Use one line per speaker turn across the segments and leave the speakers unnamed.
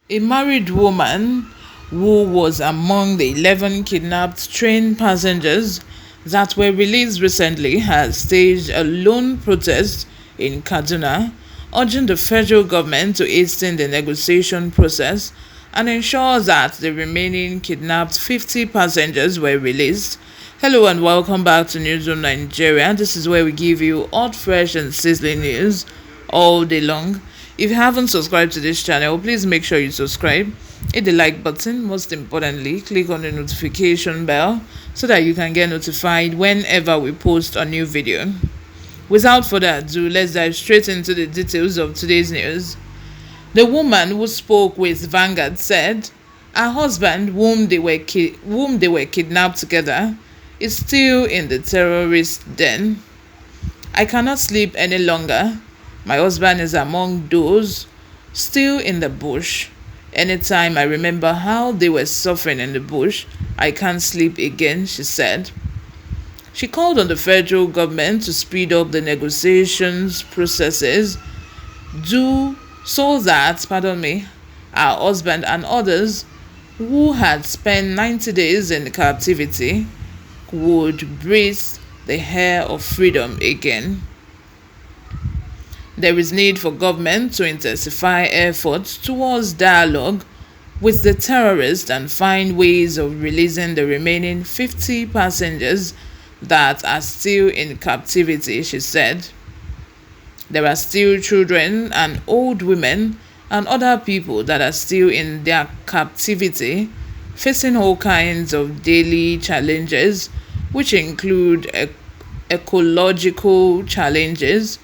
A married woman who was among the 11 kidnapped train passengers that were released recently has staged a lone protest in Kaduna, urging the federal government to hasten the negotiation process and ensure that the remaining kidnapped 50 passengers were released. Hello and welcome back to NEWSROOM Nigeria. This is where we give you hot, fresh, and sizzling news all day long. If you haven't subscribed to this channel, please make sure you subscribe. Hit the like button. Most importantly, click on the notification bell so that you can get notified whenever we post a new video. Without further ado, let's dive straight into the details of today's news. The woman who spoke with Vanguard said her husband, whom they were kidnapped together, is still in the terrorist den. I cannot sleep any longer. My husband is among those still in the bush. Anytime I remember how they were suffering in the bush, I can't sleep again, she said. She called on the federal government to speed up the negotiations processes so that, her husband and others who had spent 90 days in captivity would breathe the air of freedom again. There is need for government to intensify efforts towards dialogue with the terrorists and find ways of releasing the remaining 50 passengers that are still in captivity, she said. There are still children and old women and other people that are still in their captivity, facing all kinds of daily challenges, which include ecological challenges,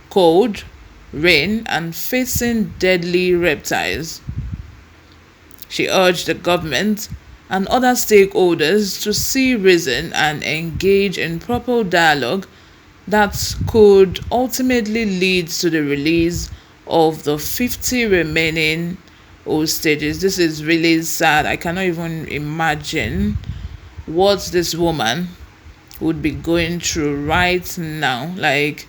cold, rain, and facing deadly reptiles. She urged the government and other stakeholders to see reason and engage in proper dialogue that could ultimately lead to the release of the 50 remaining hostages. This is really sad. I cannot even imagine what this woman would be going through right now. Like,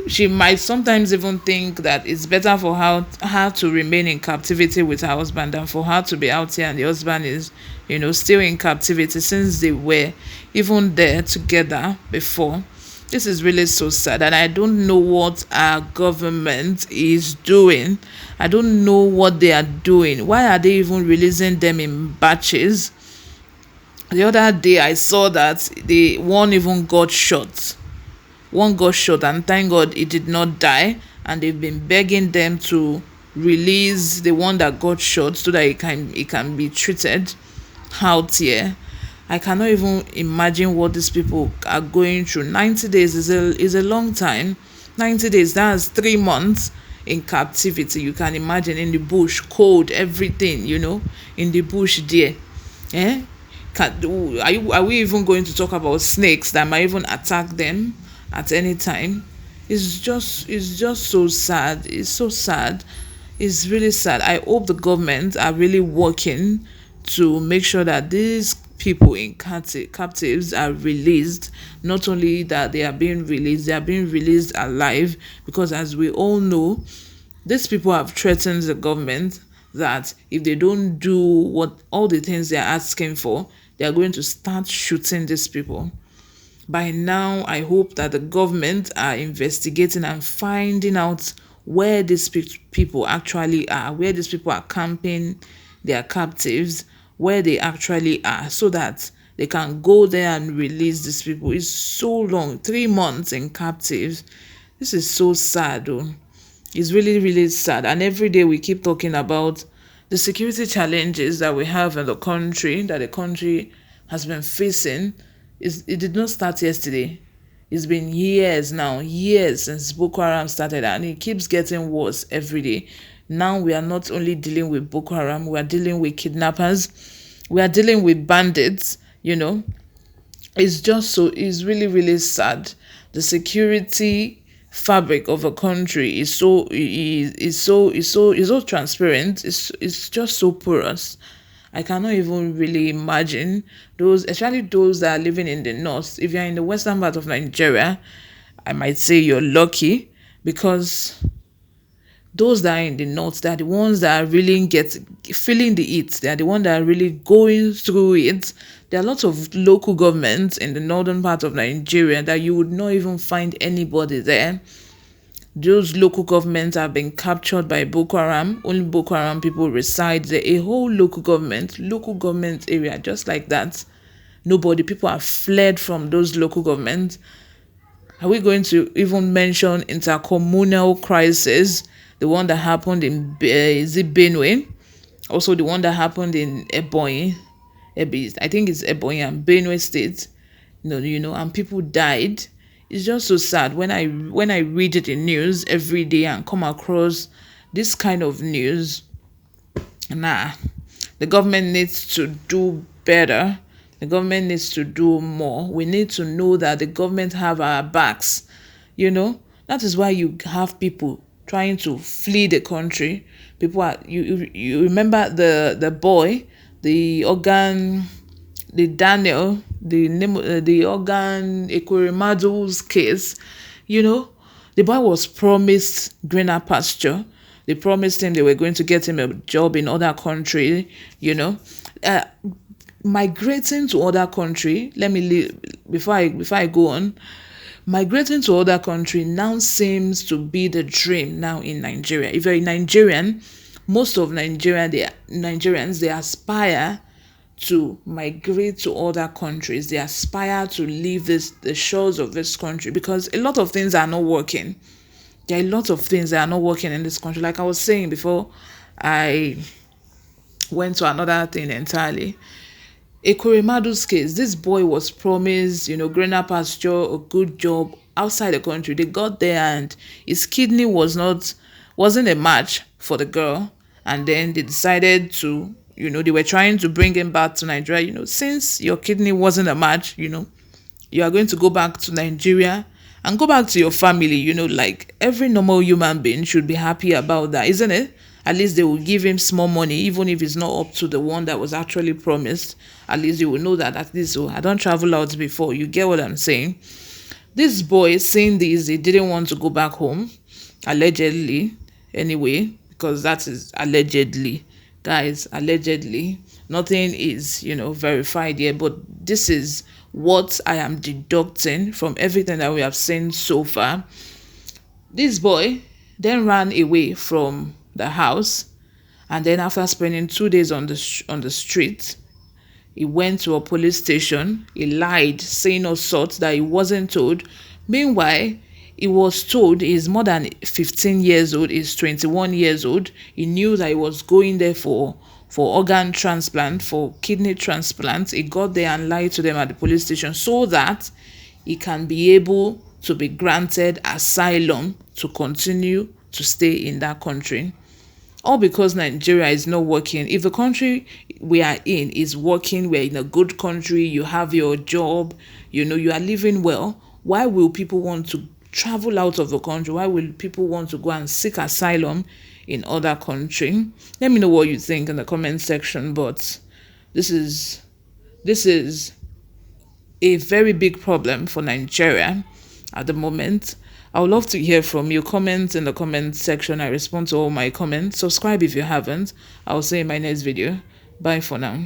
she might sometimes even think that it's better for her to remain in captivity with her husband than for her to be out here and the husband is, still in captivity, since they were even there together before. This is really so sad, and I don't know what our government is doing. I don't know what they are doing. Why are they even releasing them in batches? The other day I saw that one even got shot. One got shot, and thank God it did not die, and they've been begging them to release the one that got shot so that it can be treated out here. I cannot even imagine what these people are going through. 90 days is a long time. 90 days, that's 3 months in captivity. You can imagine, in the bush, cold, everything, in the bush there. Eh? Are we even going to talk about snakes that might even attack them at any time? It's just so sad. It's so sad. It's really sad. I hope the government are really working to make sure that these people in captives are released. Not only that they are being released, they are being released alive, because as we all know, these people have threatened the government that if they don't do what all the things they are asking for, they are going to start shooting these people. By now, I hope that the government are investigating and finding out where these people actually are, where these people are camping their captives, where they actually are, so that they can go there and release these people. It's so long, 3 months in captives. This is so sad, though. It's really, really sad. And every day we keep talking about the security challenges that we have in the country, that the country has been facing. It did not start yesterday. It's been years now, years since Boko Haram started, and it keeps getting worse every day. Now we are not only dealing with Boko Haram, we are dealing with kidnappers, we are dealing with bandits, It's really, really sad. The security fabric of a country is so transparent. It's just so porous. I cannot even really imagine those, especially those that are living in the north. If you're in the western part of Nigeria, I might say you're lucky, because those that are in the north, they are the ones that are really feeling the heat. They are the ones that are really going through it. There are lots of local governments in the northern part of Nigeria that you would not even find anybody there. Those local governments have been captured by Boko Haram. Only Boko Haram people reside there. A whole local government area, just like that. Nobody, people have fled from those local governments. Are we going to even mention intercommunal crisis? The one that happened in is it Benue? Also the one that happened in Ebonyi. I think it's Ebonyi and Benue State. And people died. It's just so sad when I read it in news every day and come across this kind of news. Nah, the government needs to do better. The government needs to do more. We need to know that the government have our backs. That is why you have people trying to flee the country. People are you remember the boy, the organ, the Daniel, the organ Ekwerimadu's case. The boy was promised greener pasture. They promised him they were going to get him a job in other country. Migrating to other country. Let me leave before I go on. Migrating to other country now seems to be the dream now in Nigeria. If you're a Nigerian, most of Nigerians, they aspire to migrate to other countries. They aspire to leave the shores of this country because a lot of things are not working. There are a lot of things that are not working in this country. Like I was saying before, I went to another thing entirely. Ekwerimadu's case, this boy was promised, greener pasture, a good job outside the country. They got there and his kidney wasn't a match for the girl. And then they decided to, they were trying to bring him back to Nigeria. Since your kidney wasn't a match, you are going to go back to Nigeria and go back to your family. Like every normal human being should be happy about that, isn't it? At least they will give him small money, even if it's not up to the one that was actually promised. At least you will know that at least, I don't travel out before. You get what I'm saying? This boy, seeing this, he didn't want to go back home, allegedly, anyway, because that is allegedly. Guys, allegedly. Nothing is, verified yet, but this is what I am deducting from everything that we have seen so far. This boy then ran away from the house, and then after spending 2 days on the street, he went to a police station. He lied, saying all sorts that he wasn't told. Meanwhile, he was told he's more than 15 years old. He's 21 years old. He knew that he was going there for organ transplant, for kidney transplant. He got there and lied to them at the police station so that he can be able to be granted asylum to continue to stay in that country. All because Nigeria is not working. If the country we are in is working, we're in a good country, you have your job, you are living well, why will people want to travel out of the country? Why will people want to go and seek asylum in other country? Let me know what you think in the comment section. But this is a very big problem for Nigeria at the moment. I would love to hear from you. Comment in the comment section. I respond to all my comments. Subscribe if you haven't. I'll see you in my next video. Bye for now.